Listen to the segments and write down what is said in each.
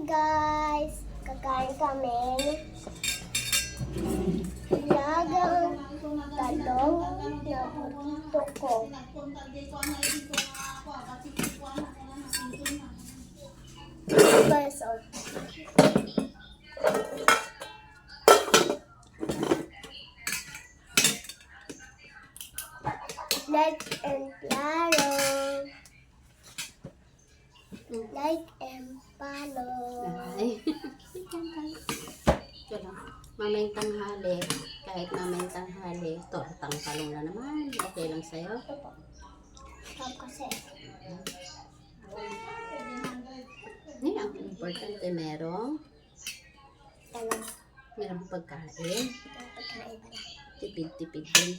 guys! Kakain kami lagang talong na burrito ko. Guys, like and follow. Like and follow. Ay. Ito lang. Mamayang tanghali. Kahit mamayang tanghali. Tortang talong na naman. Okay lang sa'yo? Ito po. Sarap kasi. Ngayon, ang importante merong Talong. merong pagkain. Pagkain pa. Tipid-tipid din.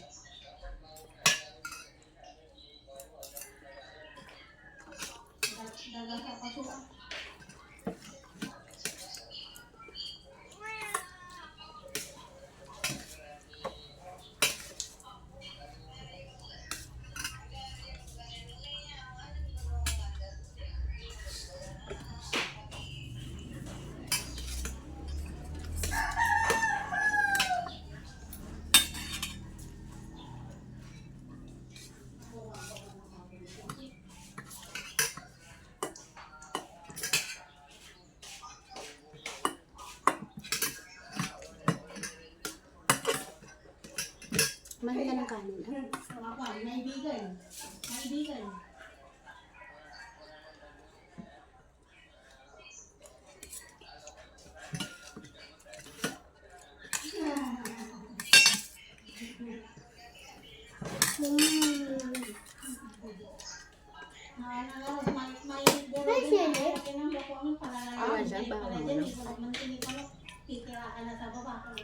Mahal ka ng kanin, ha? Naibigan. Awan siya, bawang mo lang. Titiraan na sa baba.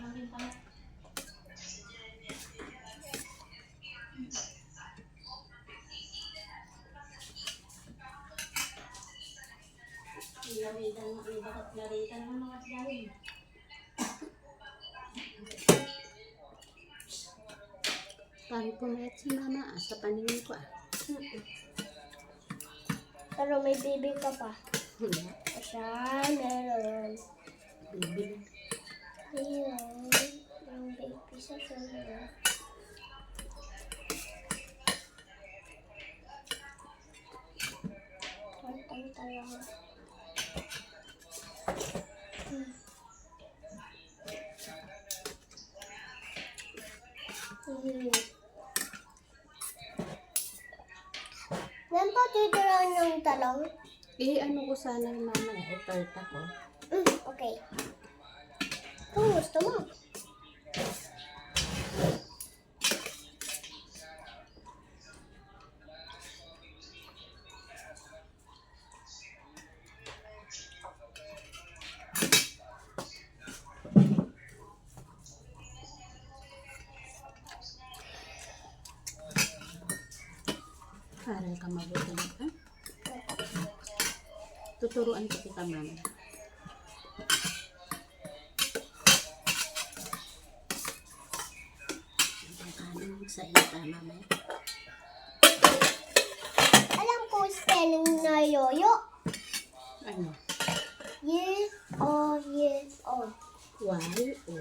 Laritan mo mga dahil. Paano pumayat si mama, sa paningin ko, Pero may baby ka pa. Wala. Siya, meron. Bibili. Ayan. Yung baby sa sunod. Tantang talaga. Yan pa titiran ng talong? Ano ko sana yung mama, torta ko. Okay. Kung gusto mo. Aral ka mabuti, ha? Tuturuan ko kita, mama. Ang kanin sa ita, mama. Alam ko spelling na yoyo. Ano? Y-O-Y-O. Y-O.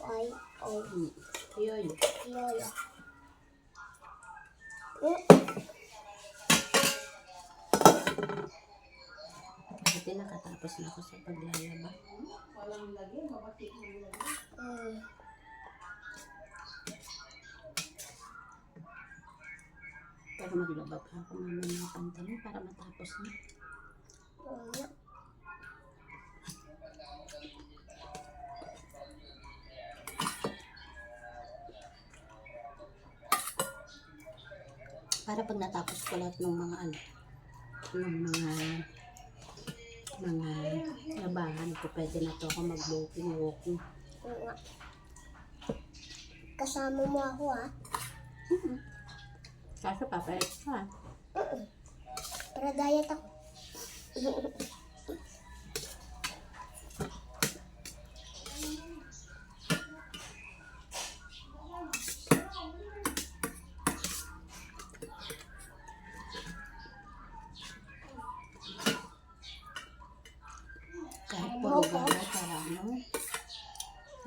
Y-O-Y-O. Yoyo. Yoyo. Buti nakatapos na ako sa paglalaba. Walang lagyan, mabati ng lagyan. Para maglaba pa ako mama ng pantalon para matapos na. Para pag natapos ko lahat ng mga mga labahan ko, pwede na to ako mag-walking. Kasama mo ako, ha? Kaso papalit ka. Para diet ako.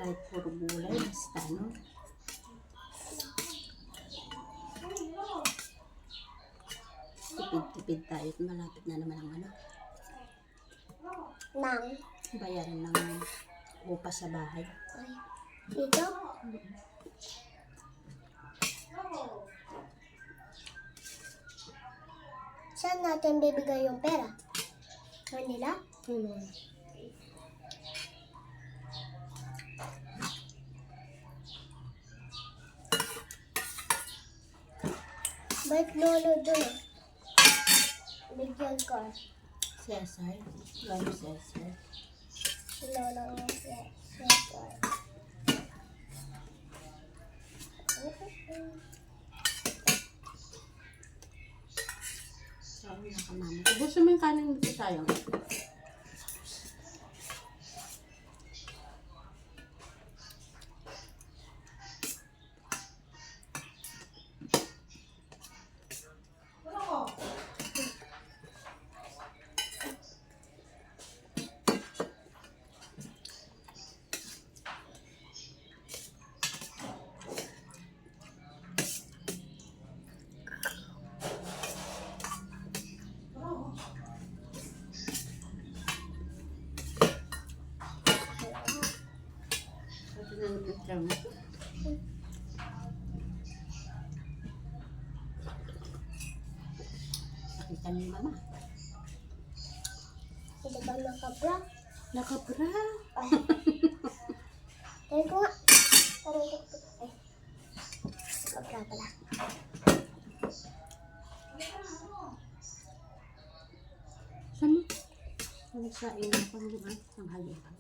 kahit puro gulay, basta ano. Tipid-tipid tayo at malapit na naman ang ano, Nang. bayaran ng upa sa bahay. Ay. Dito? Saan natin bibigay yung pera? Manila? Ba't lolo dun ah? Bigyan ko. Cesar, lalo Cesar. Si lolo nga Cesar. Sorry na ka mama. Ubusin mo yung kanin dito sayang. Nakita niyo mama. Hindi ba nakabra? Nakabra. Ay. Tayo ko nga. Parang tuktok. Ay. Nakabra pala. Saan mo? Nagsain ako ng halihan.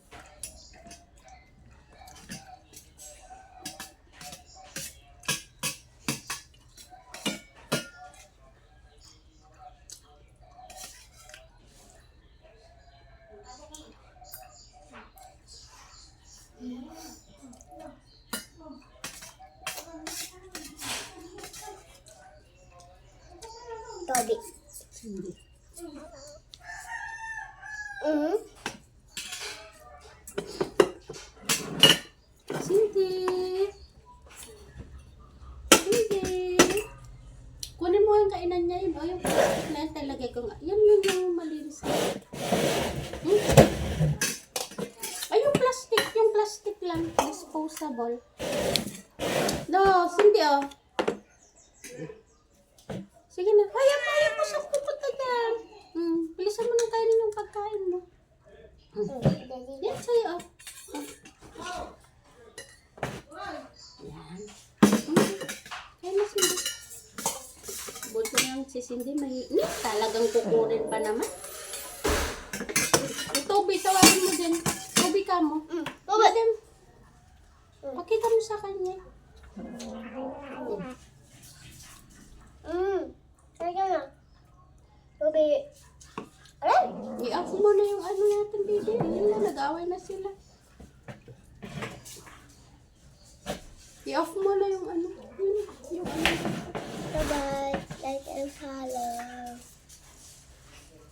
Toby. Hindi. Cindy! Cindy! Kunin mo yung kainan niya yun. O, yung plastic na yan talagay ko nga. Yan yun yung malinis. Ay, yung plastic lang. Disposable. No, Cindy, oh. Sige na. Hayap mo sa pupunta dyan. Bilisan mo nang kainin yung pagkain mo. Yan sa'yo, oh. Yan. Kaya na, Cindy. Buti na si Cindy may... Talagang kukurin pa naman. Yung Toby, tawagin mo din. Toby ka mo. Toby! Pakita mo sa kanya. Sige na. Toby. Aray! I-off mo na yung ano natin, baby. Yun na, nag-away na sila. I-off mo na yung ano. Yung ano. Bye-bye. Like and follow.